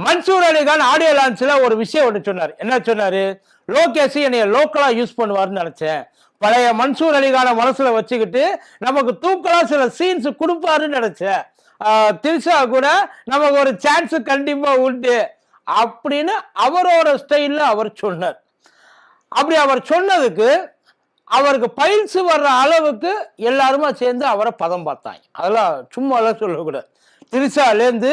Mansoor Ali Khan audio லான்ச்ல ஒரு விஷயம் ஒன்று சொன்னார். என்ன சொன்னாரு? லோகேஷ் என்னைய லோக்கலா யூஸ் பண்ணுவாருன்னு நினைச்சேன். பழைய மன்சூர் அலிகான மனசுல வச்சுக்கிட்டு நமக்கு தூக்கலா சில சீன்ஸ் கொடுப்பாருன்னு நினைச்சேன். திரிஷா கூட நமக்கு ஒரு சான்ஸ் கண்டிப்பா உண்டு அப்படின்னு அவரோட ஸ்டைல்ல அவர் சொன்னார். அப்படி அவர் சொன்னதுக்கு அவருக்கு பயிற்சி வர்ற அளவுக்கு எல்லாருமா சேர்ந்து அவரை பதம் பார்த்தாங்க. அதெல்லாம் சும்மா எல்லாம் சொல்லக்கூடாது. திரிஷாலேருந்து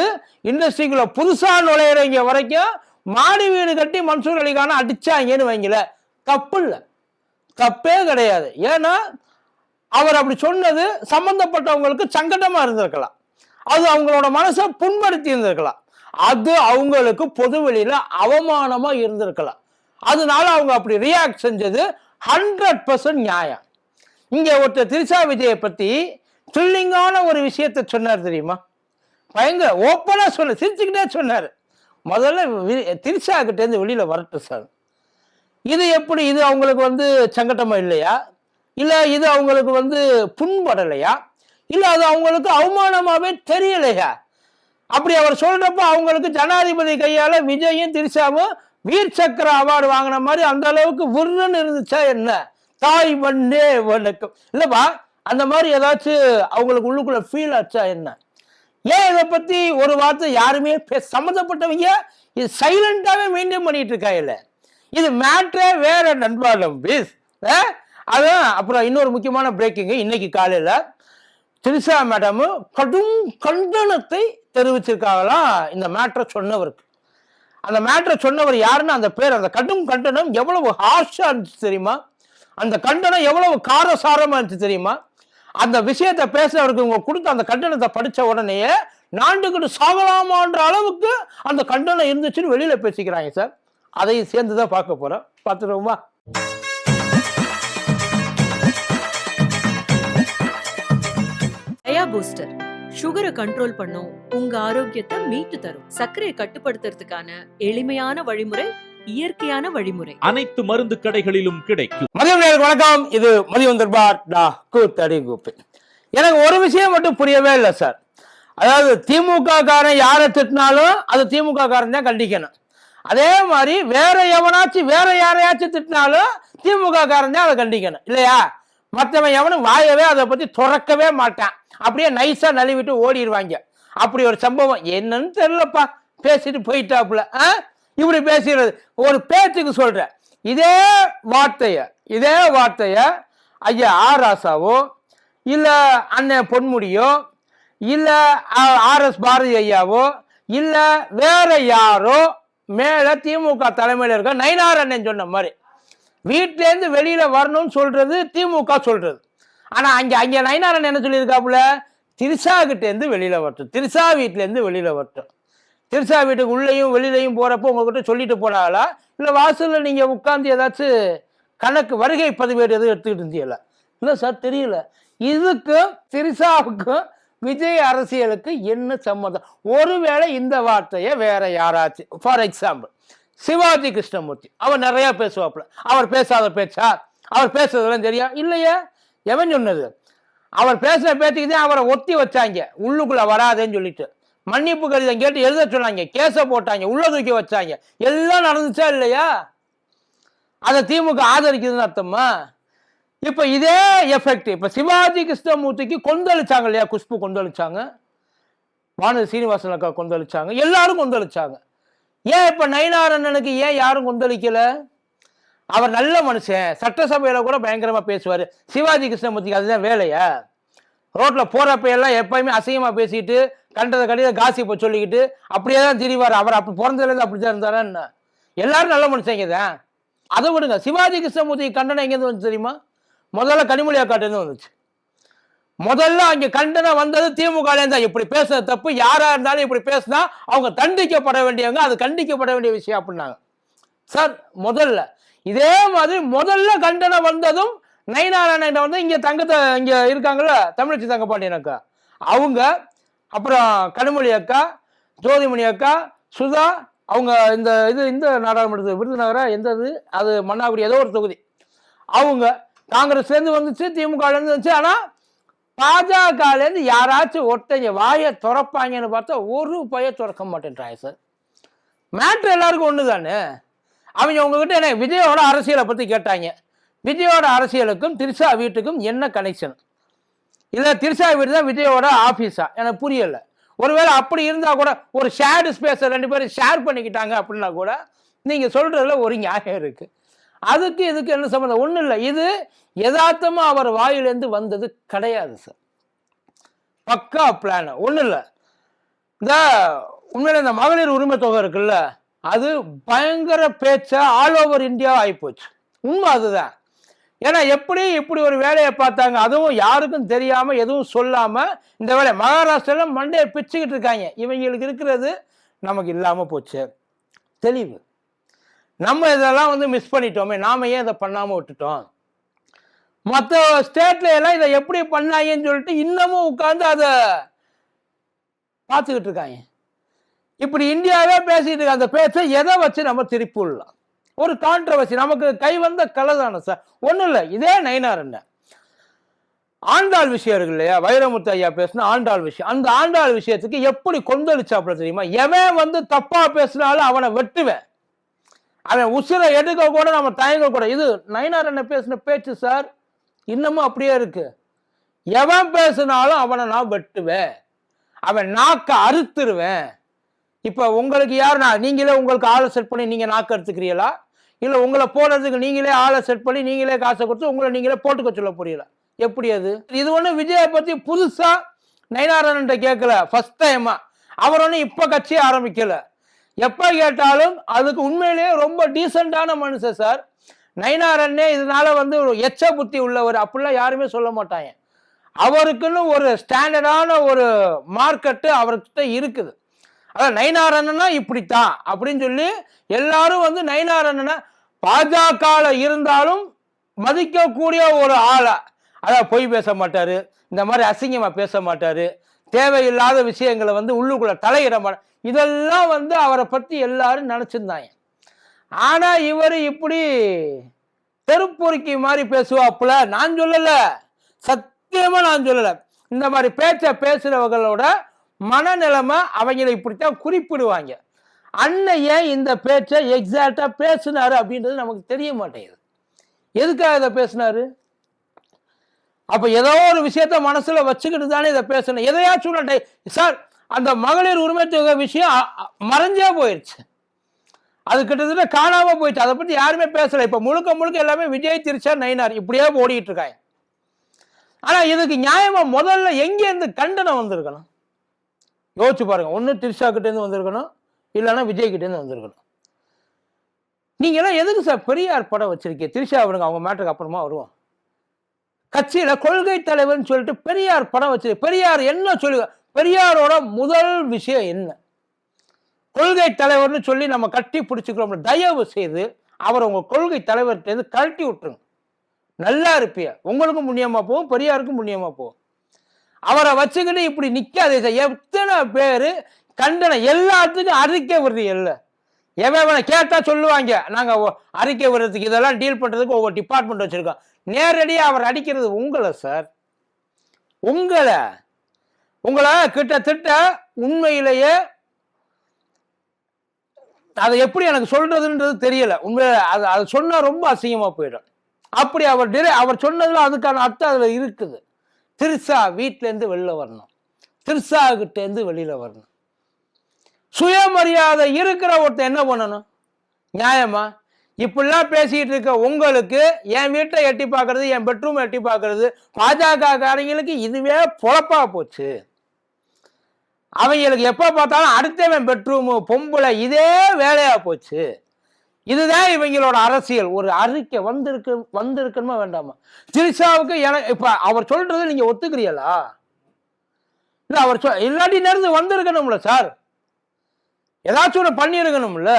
இண்டஸ்ட்ரிக்குள்ள புதுசா நுழையிறவங்க வரைக்கும் மாடி வீடு கட்டி மன்சூர் அலிகான அடிச்சாங்கன்னு வைங்கள, தப்பு இல்லை, தப்பே கிடையாது. ஏன்னா அவர் அப்படி சொன்னது சம்பந்தப்பட்டவங்களுக்கு சங்கடமா இருந்திருக்கலாம், அது அவங்களோட மனசை புண்படுத்தி இருந்திருக்கலாம், அது அவங்களுக்கு பொது வெளியில அவமானமா இருந்திருக்கலாம். அதனால அவங்க அப்படி ரியாக்ட் செஞ்சது 100% நியாயம். இங்க ஒருத்தர் திரிஷா விஜயை பத்தி த்ரில்லிங்கான ஒரு விஷயத்தை சொன்னார் தெரியுமா? பயங்கர ஓப்பனா சொன்ன, சிரிச்சுக்கிட்டே சொன்னார். முதல்ல திரிஷா கிட்ட இருந்து வெளியில வரட்டும் சார், இது எப்படி, இது அவங்களுக்கு சங்கடமா இல்லையா, இல்ல இது அவங்களுக்கு புண்படலையா, இல்ல அது அவங்களுக்கு அவமானமாவே தெரியலையா? அப்படி அவர் சொல்றப்ப அவங்களுக்கு ஜனாதிபதி கையால விஜயும் திரிஷாவும் வீர் சக்கர அவார்டு வாங்கின மாதிரி அந்த அளவுக்கு விருன்னு இருந்துச்சா என்ன? தாய் மண்ணே வணக்கம் இல்லப்பா, அந்த மாதிரி ஏதாச்சும் அவங்களுக்கு உள்ளுக்குள்ள ஃபீல் ஆச்சா என்ன? ஏன் இதை பத்தி ஒரு வார்த்தை யாருமே சம்மந்தப்பட்டவங்க இது சைலண்டாவே மெயின்டைன் பண்ணிட்டு இருக்காங்கல்ல? இது மேட்ரே வேற நண்பா நம்பீஸ். அதான் அப்புறம் இன்னொரு முக்கியமான பிரேக்கிங், இன்னைக்கு காலையில திரிஷா மேடம் கடும் கண்டனத்தை தெரிவிச்சிருக்காங்களாம் இந்த மேட்ரை சொன்னவருக்கு. அந்த மேட்ரை சொன்னவர் யாருன்னு அந்த பேர், அந்த கடும் கண்டனம் எவ்வளவு ஹார்ஷா இருந்துச்சு தெரியுமா? அந்த கண்டனம் எவ்வளவு காரசாரமா இருந்துச்சு தெரியுமா? அந்த விஷயத்தை பேசுறவருக்கு இவங்க கொடுத்த அந்த கண்டனத்தை படிச்ச உடனேயே நாண்டுகிட்டு சாகலாமான்ற அளவுக்கு அந்த கண்டனம் இருந்துச்சுன்னு வெளியில பேசிக்கிறாங்க சார். அதையும் சேர்ந்துதான் பார்க்க போறோம், பார்த்துருவோமா? பூஸ்டர் சுகரை கண்ட்ரோல் பண்ணும், உங்க ஆரோக்கியத்தை மீட்டு தரும். சர்க்கரையை கட்டுப்படுத்துறதுக்கான எளிமையான வழிமுறை, இயற்கையான வழிமுறை. அனைத்து மருந்து கடைகளிலும் கிடைக்கும். மதியம் வணக்கம், இது மதியம் தர்பார் கூத்தடி கூப்பு. எனக்கு ஒரு விஷயம் மட்டும் புரியவே இல்லை சார். அதாவது திமுக காரன் யாரை திட்டினாலும் அது திமுக காரன் தான் கண்டிக்கணும். அதே மாதிரி வேற எவனாச்சும் வேற யாரையாச்சும் திட்டினாலும் திமுக காரன் தான் அதை கண்டிக்கணும் இல்லையா? மற்றவன் எவனும் வாயவே அதை பத்தி துறக்கவே மாட்டான், அப்படியே நைஸா நழுவிட்டு ஓடிடுவாங்க. அப்படி ஒரு சம்பவம் என்னன்னு தெரியலப்பா, பேசிட்டு போயிட்டாப்புல. இப்படி பேசுறது ஒரு பேச்சுக்கு சொல்ற. இதே வார்த்தைய ஐயா ஆர் ராசாவோ இல்ல அண்ணன் பொன்முடியோ இல்ல RS பாரதி ஐயாவோ இல்ல வேற யாரோ மேல திமுக தலைமையில இருக்க நயினார் அண்ணன் சொன்ன மாதிரி வீட்டுல இருந்து வெளியில வரணும்னு சொல்றது திமுக சொல்றது. ஆனா அங்க நயினார் அண்ணன் என்ன சொல்லியிருக்காப்புல, திரிஷா கிட்ட இருந்து வெளியில வரட்டும், திரிஷா வீட்டுல இருந்து வெளியில வரட்டும். திரிஷா வீட்டுக்கு உள்ளேயும் வெளியிலையும் போறப்போ உங்ககிட்ட சொல்லிட்டு போனாங்களா, இல்ல வாசல்ல நீங்க உட்கார்ந்து ஏதாச்சும் கணக்கு வருகை பதிவேடு எதுவும் எடுத்துக்கிட்டு இருந்தீங்களா? இல்ல சார், தெரியல. இதுக்கும் திரிஷாவுக்கும் விஜய் அரசியலுக்கு என்ன சம்மந்தம்? ஒருவேளை இந்த வார்த்தையை வேற யாராச்சும், ஃபார் எக்ஸாம்பிள் சிவாஜி கிருஷ்ணமூர்த்தி, அவர் நிறைய பேசுவாப்புல, அவர் பேசாத பேச்சா? அவர் பேசுறதெல்லாம் தெரியா இல்லையா? எவன் சொன்னது? அவர் பேசுற பேச்சுக்கு தான் அவரை ஒத்தி வச்சாங்க, உள்ளுக்குள்ள வராதேன்னு சொல்லிட்டு மன்னிப்பு கடிதம் கேட்டு எழுத சொன்னாங்க, கேச போட்டாங்க, உள்ள தூக்கி வச்சாங்க. எல்லாம் நடந்துச்சா இல்லையா? அதை திமுக ஆதரிக்குதுன்னு அர்த்தமா? இப்ப இதே எஃபெக்ட் இப்ப சிவாஜி கிருஷ்ணமூர்த்திக்கு கொந்தளிச்சாங்க இல்லையா? குஷ்பு கொந்தளிச்சாங்க, வானதி சீனிவாசன் அக்கா கொந்தளிச்சாங்க, எல்லாரும் கொந்தளிச்சாங்க. ஏன் இப்ப நயினார் அண்ணனுக்கு ஏன் யாரும் கொந்தளிக்கல? அவர் நல்ல மனுஷன், சட்டசபையில கூட பயங்கரமா பேசுவாரு. சிவாஜி கிருஷ்ணமூர்த்திக்கு அதுதான் வேலையா? ரோட்ல போறப்ப எல்லாம் எப்பயுமே அசிங்கமா பேசிட்டு கண்டதை கடித காசிப்ப சொல்லிக்கிட்டு அப்படியே தான் திரிவார். அவர் அப்படி பிறந்ததுல இருந்து அப்படிதான் இருந்தாரா என்ன? எல்லாரும் நல்ல மனுஷங்க தான். அதை விடுங்க, சிவாஜி கிருஷ்ணமூர்த்தி கண்டனம் எங்க இருந்து வந்து தெரியுமா? முதல்ல கனிமொழி அக்காட்ட இருந்து வந்துச்சு. முதல்ல அங்க கண்டனம் வந்தது திமுக தான். இப்படி பேசுறது தப்பு, யாரா இருந்தாலும் இப்படி பேசினா அவங்க தண்டிக்கப்பட வேண்டியவங்க, அது கண்டிக்கப்பட வேண்டிய விஷயம் அப்படின்னாங்க சார். முதல்ல இதே மாதிரி முதல்ல கண்டனம் வந்ததும் நயினார் அண்ணன் இங்க தங்கத்தை இங்க இருக்காங்கல்ல தமிழச்சி தங்கப்பாண்டியன் அக்கா, அவங்க அப்புறம் கனிமொழி அக்கா, ஜோதிமணி அக்கா, சுதா, அவங்க இந்த நாடாளுமன்ற விருதுநகரா எந்த அது மன்னாகுடி ஏதோ ஒரு தொகுதி, அவங்க காங்கிரஸ்ல இருந்து வந்துச்சு, திமுக இருந்து வந்துச்சு. ஆனா பாஜகல இருந்து யாராச்சும் ஒருத்தங்க வாயை துறப்பாங்கன்னு பார்த்தா ஒரு பய துறக்க மாட்டேன்றாங்க சார். மேட்ரு எல்லாருக்கும் ஒன்று தானே. அவங்க உங்ககிட்ட என்ன விஜயோட அரசியலை பற்றி கேட்டாங்க. விஜயோட அரசியலுக்கும் திரிஷா வீட்டுக்கும் என்ன கனெக்ஷன்? இல்லை திரிஷா வீடு தான் விஜயோட ஆஃபீஸா? எனக்கு புரியலை. ஒருவேளை அப்படி இருந்தால் கூட ஒரு ஷேர்டு ஸ்பேஸை 2 பேரும் ஷேர் பண்ணிக்கிட்டாங்க அப்படின்னா கூட நீங்கள் சொல்கிறதுல ஒரு நியாயம் இருக்குது. அதுக்கு இதுக்கு என்ன சம்மந்தம்? ஒன்றும் இல்லை. இது யதார்த்தமாக அவர் வாயிலேருந்து வந்தது கிடையாது சார். பக்கா பிளான். ஒன்றும் இல்லை. இந்த உண்மையில இந்த மகளிர் உரிமை தொகை இருக்குல்ல, அது பயங்கர பேச்சா ஆல் ஓவர் இந்தியா ஆகிப்போச்சு. உண்மை அதுதான். ஏன்னா எப்படி இப்படி ஒரு வேலையை பார்த்தாங்க, அதுவும் யாருக்கும் தெரியாம எதுவும் சொல்லாம இந்த வேலை மகாராஷ்டிரால மண்டையை பிச்சுக்கிட்டு இருக்காங்க. இவங்களுக்கு இருக்கிறது நமக்கு இல்லாம போச்சு. தெளிவு. நம்ம இதெல்லாம் மிஸ் பண்ணிட்டோமே, நாம ஏன் இதை பண்ணாம விட்டுட்டோம்? மற்ற ஸ்டேட்ல எல்லாம் இதை எப்படி பண்ணாங்கன்னு சொல்லிட்டு இன்னமும் உட்கார்ந்து அதை பார்த்துக்கிட்டு இருக்காங்க. இப்படி இந்தியாவே பேசிட்டு இருக்க அந்த பேச்சை எதை வச்சு நம்ம திருப்பி விடலாம்? ஒரு கான்ட்ரவர்சி நமக்கு கை வந்த கலை தானே சார். ஒன்றும் இல்லை. இதே நயினார் என்ன ஆண்டாள் விஷயம் இருக்கு இல்லையா, வைரமுத்து ஐயா பேசின ஆண்டாள் விஷயம், அந்த ஆண்டாள் விஷயத்துக்கு எப்படி கொந்தளிச்சாப்புல தெரியுமா? எவன் தப்பா பேசினாலும் அவனை வெட்டுவேன், அவன் உசுரை எடுக்க கூட நம்ம தயங்க கூட. இது நயினார் என்ன பேசின பேச்சு சார், இன்னமும் அப்படியே இருக்கு. எவன் பேசினாலும் அவனை நான் வெட்டுவேன், அவன் நாக்க அறுத்துருவேன். இப்போ உங்களுக்கு யார், நீங்களே உங்களுக்கு ஆளை செட் பண்ணி நீங்கள் நாக்கு எடுத்துக்கிறீங்களா? இல்லை உங்களை போடுறதுக்கு நீங்களே ஆளை செட் பண்ணி நீங்களே காசை கொடுத்து உங்களை நீங்களே போட்டுக்க சொல்ல புரியல? எப்படி அது? இது ஒன்றும் விஜயை பற்றி புதுசாக நயினாரன்ட்ட கேட்கல, ஃபர்ஸ்ட் டைமா. அவர் ஒன்றும் இப்போ கட்சியை ஆரம்பிக்கல. எப்போ கேட்டாலும் அதுக்கு உண்மையிலேயே ரொம்ப டீசெண்டான மனுஷன் சார் நயினாரன்னே. இதனால ஒரு எச்ச புத்தி உள்ளவர் அப்படிலாம் யாருமே சொல்ல மாட்டாங்க. அவருக்குன்னு ஒரு ஸ்டாண்டர்டான ஒரு மார்க்கெட்டு அவர்கிட்ட இருக்குது. அதான் நயினாரன்னா இப்படித்தான் அப்படின்னு சொல்லி எல்லாரும் நயினாரன்னா பாஜக இருந்தாலும் மதிக்கக்கூடிய ஒரு ஆளா. அதான் பொய் பேச மாட்டாரு, இந்த மாதிரி அசிங்கமா பேச மாட்டாரு, தேவையில்லாத விஷயங்களை உள்ளுக்குள்ள தலையிட மாட்டார். இதெல்லாம் அவரை பத்தி எல்லாரும் நினைச்சிருந்தாங்க. ஆனா இவர் இப்படி தெருப்பொறுக்கி மாதிரி பேசுவாப்புல. நான் சொல்லல, சத்தியமா நான் சொல்லல. இந்த மாதிரி பேசுறவங்களோட மனநிலைமை அவங்களை இப்படித்தான் குறிப்பிடுவாங்க. அண்ணன் ஏன் இந்த பேச்சை எக்ஸாக்டா பேசினாரு அப்படின்றது நமக்கு தெரிய மாட்டேங்குது. எதுக்காக இதை பேசினாரு? அப்ப ஏதோ ஒரு விஷயத்த மனசுல வச்சுக்கிட்டு தானே இதை பேசணும். எதையாச்சும் சார் அந்த மகளிர் உரிமை தொகை விஷயம் மறைஞ்சே போயிடுச்சு. அது கிட்டத்தட்ட காணாம போயிடுச்சு. அதை பத்தி யாருமே பேசல. இப்ப முழுக்க முழுக்க எல்லாமே விஜய், திரிஷா, நயினார் இப்படியே ஓடிட்டு இருக்காங்க. ஆனா இதுக்கு நியாயமா முதல்ல எங்க இருந்து கண்டனம் வந்திருக்கணும் யோசிச்சு பாருங்க. ஒண்ணு திரிஷா கிட்ட இருந்து வந்திருக்கணும், இல்லைன்னா விஜய் கிட்ட இருந்து வந்திருக்கணும். நீங்க எல்லாம் எதுக்கு சார் பெரியார் படம் வச்சிருக்கீங்க? திரிஷா அவனுக்கு அவங்க மேட்டருக்கு அப்புறமா வருவோம். கட்சியில கொள்கை தலைவர்னு சொல்லிட்டு பெரியார் படம் வச்சு பெரியார் என்ன சொல்லுங்க? பெரியாரோட முதல் விஷயம் என்ன? கொள்கை தலைவர்னு சொல்லி நம்ம கட்டி பிடிச்சிக்கிறோம். தயவு செய்து அவர் உங்க கொள்கை தலைவர்கிட்ட இருந்து கழட்டி விட்டுருங்க. நல்லா இருப்பிய, உங்களுக்கும் புண்ணியமா போகும், பெரியாருக்கும் புண்ணியமா போகும். அவரை வச்சுக்கிட்டு இப்படி நிக்காதே சார். எத்தனை பேரு கண்டனம் எல்லாத்துக்கும் அறிக்கை விடுறீங்கல்ல. எவன் கேட்டா சொல்லுவாங்க, நாங்க அறிக்கை விடுறதுக்கு இதெல்லாம் டீல் பண்றதுக்கு ஒவ்வொரு டிபார்ட்மெண்ட் வச்சிருக்கோம். நேரடியா அவர் அடிக்கிறது உங்களை சார், உங்களை கிட்டத்தட்ட உண்மையிலேயே அதை எப்படி எனக்கு சொல்றதுன்றது தெரியல. உண்மையில அது சொன்னா ரொம்ப அசிங்கமா போயிடும். அப்படி அவர் சொன்னதுல அதுக்கான அர்த்தம் அதுல இருக்குது. திரிஷா வீட்டுல இருந்து வெளில வரணும், திரிஷா கிட்ட இருந்து வெளியில வரணும். சுயமரியாதை இருக்கிற ஒருத்தர் என்ன பண்ணணும்? நியாயமா இப்படிலாம் பேசிட்டு இருக்க உங்களுக்கு என் வீட்டை எட்டி பார்க்கறது, என் பெட்ரூம் எட்டி பார்க்கறது பாஜக காரங்களுக்கு இதுவே பொழப்பா போச்சு. அவங்களுக்கு எப்ப பார்த்தாலும் அடுத்தவன் பெட்ரூம், பொம்பளை, இதே வேலையா போச்சு. இதுதான் இவங்களோட அரசியல். ஒரு அறிக்கை வந்திருக்கணுமா வேண்டாமா? திரிஷாவுக்கு இப்ப அவர் சொல்றது நீங்க ஒத்துக்கிறீங்களா? இல்ல அவர் இல்லாட்டி நேரத்து வந்திருக்கணும்ல சார், ஏதாச்சும் ஒன்று பண்ணியிருக்கணும்ல.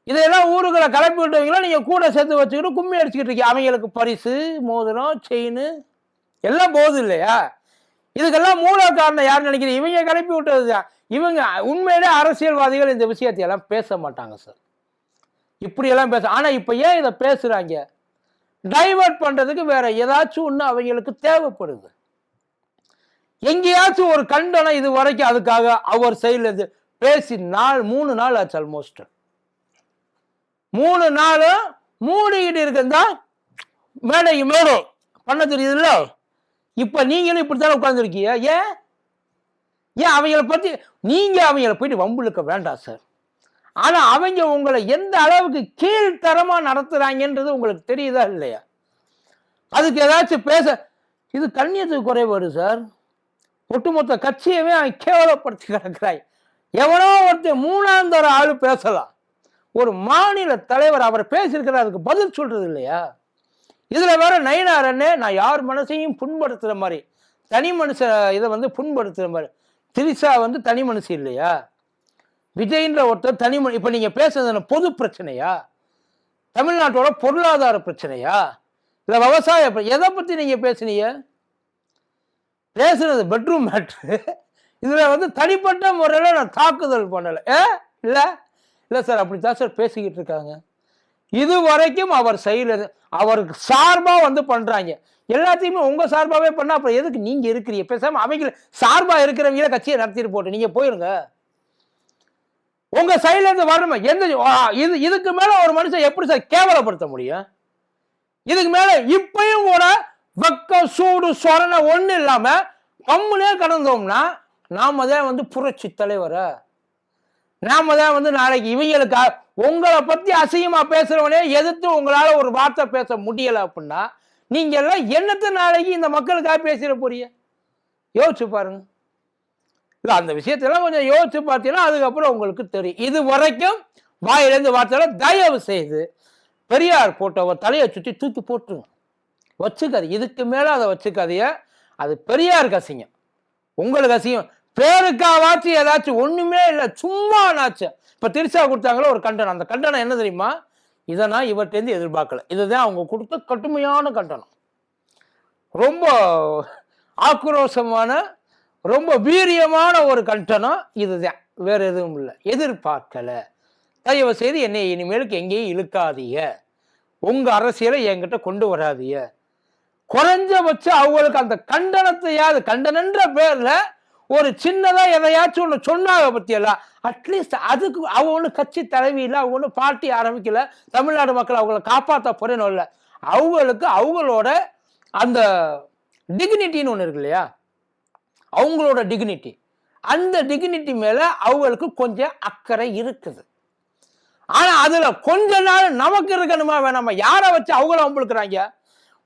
இதையெல்லாம் ஊருக்குள்ள கிளப்பி விட்டவங்களா நீங்க கூட சேர்த்து வச்சுக்கிட்டு கும்மி அடிச்சுக்கிட்டு இருக்கீங்க. அவங்களுக்கு பரிசு, மோதிரம், செயின் எல்லாம் போகுது இல்லையா? இதுக்கெல்லாம் மூல காரணம் யாருன்னு நினைக்கிறீங்க? இவங்க கிளப்பி விட்டதுதான். இவங்க உண்மையிலே அரசியல்வாதிகள் இந்த விஷயத்தையெல்லாம் பேச மாட்டாங்க சார், இப்படியெல்லாம் பேச. ஆனா இப்ப ஏன் இதை பேசுறாங்க? டைவர்ட் பண்றதுக்கு வேற ஏதாச்சும் ஒண்ணு அவங்களுக்கு தேவைப்படுது. எங்கேயாச்சும் ஒரு கண்டனம் இது வரைக்கும் அதுக்காக அவர் சைட்ல இருந்து பேசி 3 நாள் ஆச்சு ஆல்மோஸ்ட். 3 நாளும் மூடிக்கிட்டு இருக்குதா மேடை பண்ண தெரியுதுல்ல. இப்ப நீங்களும் இப்படித்தானே உட்கார்ந்துருக்கீங்க. ஏன் அவங்கள பத்தி நீங்க அவங்கள போயிட்டு வம்புழுக்க வேண்டாம் சார். ஆனா அவங்க உங்களை எந்த அளவுக்கு கீழ்த்தரமா நடத்துறாங்கன்றது உங்களுக்கு தெரியுதா இல்லையா? அதுக்கு ஏதாச்சும் பேச இது கண்ணியத்துக்கு குறைபாடு சார். ஒட்டுமொத்த கட்சியவே அவன் கேவலப்படுத்தி கிடக்கிறாய். எவனோ ஒருத்தர் 3ஆம் தர ஆளு பேசலாம். ஒரு மாநில தலைவர் அவர் பேசியிருக்கிற அதுக்கு பதில் சொல்றது இல்லையா? இதுல வேற நயினார் அண்ணே நான் யார் மனசையும் புண்படுத்துற மாதிரி தனி மனுஷ இதை வந்து புண்படுத்துற மாதிரி. திரிசா வந்து தனி மனுஷி இல்லையா? விஜய்ன்ற ஒருத்தர் தனி இப்ப நீங்க பேசுறது பொது பிரச்சனையா? தமிழ்நாட்டோட பொருளாதார பிரச்சனையா? இல்ல விவசாய எதை பத்தி நீங்க பேசுனீங்க? பேசுனது பெட்ரூம் மேட்ரு. இதுல வந்து தனிப்பட்ட முறையில நான் தாக்குதல் பண்ணல. இல்ல சார் அப்படித்தான் சார் பேசிக்கிட்டு இருக்காங்க. இது வரைக்கும் அவர் செய்யறது அவருக்கு சார்பா வந்து பண்றாங்க. எல்லாத்தையுமே உங்க சார்பாவே பண்ணா அப்புறம் எதுக்கு நீங்க இருக்கிறீங்க? பேசாம அவங்க சார்பா இருக்கிறவங்கள கட்சியை நடத்திட்டு போட்டு நீங்க போயிருங்க. உங்க சைட்ல இருந்து வரணுமா? இதுக்கு மேல ஒரு மனுஷன் எப்படி சார் கேவலப்படுத்த முடியும்? இதுக்கு மேல இப்பயும் கூட வெக்க சூடு சொரண ஒண்ணு இல்லாம கம்முனே கடந்தோம்னா நாம தான் வந்து புரட்சி தலைவர. நாம தான் வந்து நாளைக்கு இவங்களுக்கு உங்களை பத்தி அசிங்கமா பேசுறவனே எதிர்த்து உங்களால ஒரு வார்த்தை பேச முடியல அப்படின்னா நீங்க எல்லாம் என்னத்தை நாளைக்கு இந்த மக்களுக்காக பேசிட போறீங்க? யோசிச்சு பாருங்க. இல்ல அந்த விஷயத்தெல்லாம் கொஞ்சம் யோசிச்சு பார்த்தீங்கன்னா அதுக்கப்புறம் உங்களுக்கு தெரியும். இது வரைக்கும் வாயிலேருந்து வார்த்தையில தயவு செய்து பெரியார் போட்டோ தலையை சுற்றி தூக்கி போட்டுருங்க. வச்சுக்காது. இதுக்கு மேல அதை வச்சுக்காதீங்க. அது பெரியாருக்கு அசிங்கம், உங்களுக்கு அசிங்கம். பேருக்காவாச்சு ஏதாச்சும் ஒண்ணுமே இல்லை, சும்மா நாச்சு. இப்ப திரிசா கொடுத்தாங்களோ ஒரு கண்டனம். அந்த கண்டனம் என்ன தெரியுமா? இதை நான் இவர்கிட்ட எதிர்பார்க்கல. இதுதான் அவங்க கொடுத்த கடுமையான கண்டனம். ரொம்ப ஆக்ரோஷமான ரொம்ப வீரியமான ஒரு கண்டனம் இதுதான், வேற எதுவும் இல்லை. எதிர்பார்க்கல. தயவு செய்து என்னை இனிமேலுக்கு எங்கேயும் இழுக்காதீங்க. உங்க அரசியலை என்கிட்ட கொண்டு வராதீங்க. குறைஞ்சபட்சம் அவங்களுக்கு அந்த கண்டனத்தையாவது கண்டனன்ற பேர்ல ஒரு சின்னதா எதையாச்சும் ஒன்று சொன்னாங்க பத்தியெல்லாம். அட்லீஸ்ட் அதுக்கு அவங்க ஒன்று கட்சி தலைவி இல்லை, அவங்க ஒன்று பார்ட்டி ஆரம்பிக்கல, தமிழ்நாடு மக்கள் அவங்கள காப்பாற்ற போறேன்னு இல்லை. அவங்களுக்கு அவங்களோட அந்த டிக்னிட்டின்னு ஒன்று இருக்கு இல்லையா? அவங்களோட டிக்னிட்டி, அந்த டிக்னிட்டி மேல அவங்களுக்கு கொஞ்சம் அக்கறை இருக்குது. ஆனா அதுல கொஞ்ச நாள் நமக்கு இருக்கணுமா வேணாமா? யாரை வச்சு அவங்கள அம்புழுக்கிறாங்க?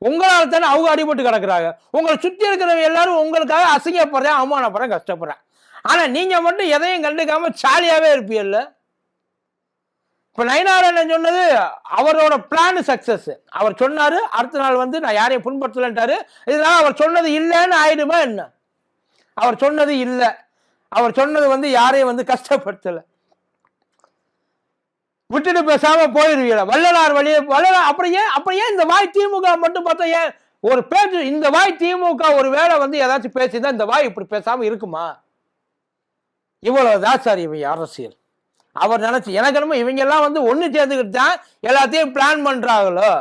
உங்களால தானே அவங்க அடிபட்டு கிடக்குறாங்க. உங்களை சுத்தி இருக்கிறவங்க எல்லாரும் உங்களுக்காக அசிங்கப்படுறேன், அவமானப்படுறேன், கஷ்டப்படுறேன். ஆனா நீங்க மட்டும் எதையும் கண்டுக்காம சாலியாவே இருப்பீல்ல. இப்ப நயினார் அண்ணன் சொன்னது அவரோட பிளான் சக்சஸ். அவர் சொன்னாரு அடுத்த நாள் வந்து நான் யாரையும் புண்படுத்தலன்ட்டாரு. இதனால அவர் சொன்னது இல்லைன்னு ஆயிடுமா என்ன? அவர் சொன்னது இல்லை, அவர் சொன்னது வந்து யாரையும் வந்து கஷ்டப்படுத்தல. விட்டுட்டு பேசாம போயிருவீங்களா? வள்ளலார் வழியே வள்ளலார். அப்புறம் ஏன் இந்த வாய் திமுக மட்டும் பார்த்தா ஏன் ஒரு பேச்சு? இந்த வாய் திமுக ஒரு வேளை வந்து ஏதாச்சும் பேசிதான் இந்த வாய் இப்படி பேசாம இருக்குமா? இவ்வளவுதான் சார் இவங்க அரசியல். அவர் நினைச்சு எனக்கு என்னமோ இவங்க எல்லாம் வந்து ஒண்ணு சேர்ந்துக்கிட்டு தான் எல்லாத்தையும் பிளான் பண்றாங்களோ.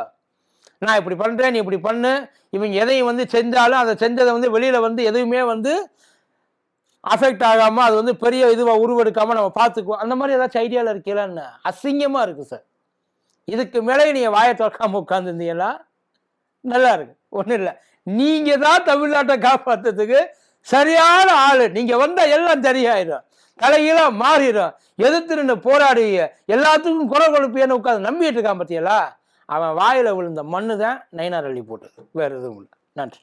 நான் இப்படி பண்றேன், நீ இப்படி பண்ணு. இவங்க எதையும் வந்து செஞ்சாலும் அதை செஞ்சதை வந்து வெளியில வந்து எதுவுமே வந்து அஃபெக்ட் ஆகாம அது வந்து பெரிய இதுவா உருவெடுக்காம நம்ம பார்த்துக்குவோம். அந்த மாதிரி ஏதாச்சும் ஐடியாவில் இருக்கலான்னு அசிங்கமா இருக்கு சார். இதுக்கு மேலே நீங்க வாயை திறக்காம உட்காந்துருந்தீங்களா நல்லா இருக்கு. ஒன்றும் இல்லை, நீங்க தான் தமிழ்நாட்டை காப்பாற்றுறதுக்கு சரியான ஆளு. நீங்க வந்தா எல்லாம் சரியாயிடும், தலைகீழா மாறிடும். எதிர்த்து நின்று போராடுவீங்க, எல்லாத்துக்கும் குறை கொடுப்பியன்னு உட்காந்து நம்பிட்டு இருக்கான் பத்தியலா? அவன் வாயில விழுந்த மண்ணு தான் நயினார் அள்ளி போட்டது, வேற எதுவும் இல்லை. நன்றி.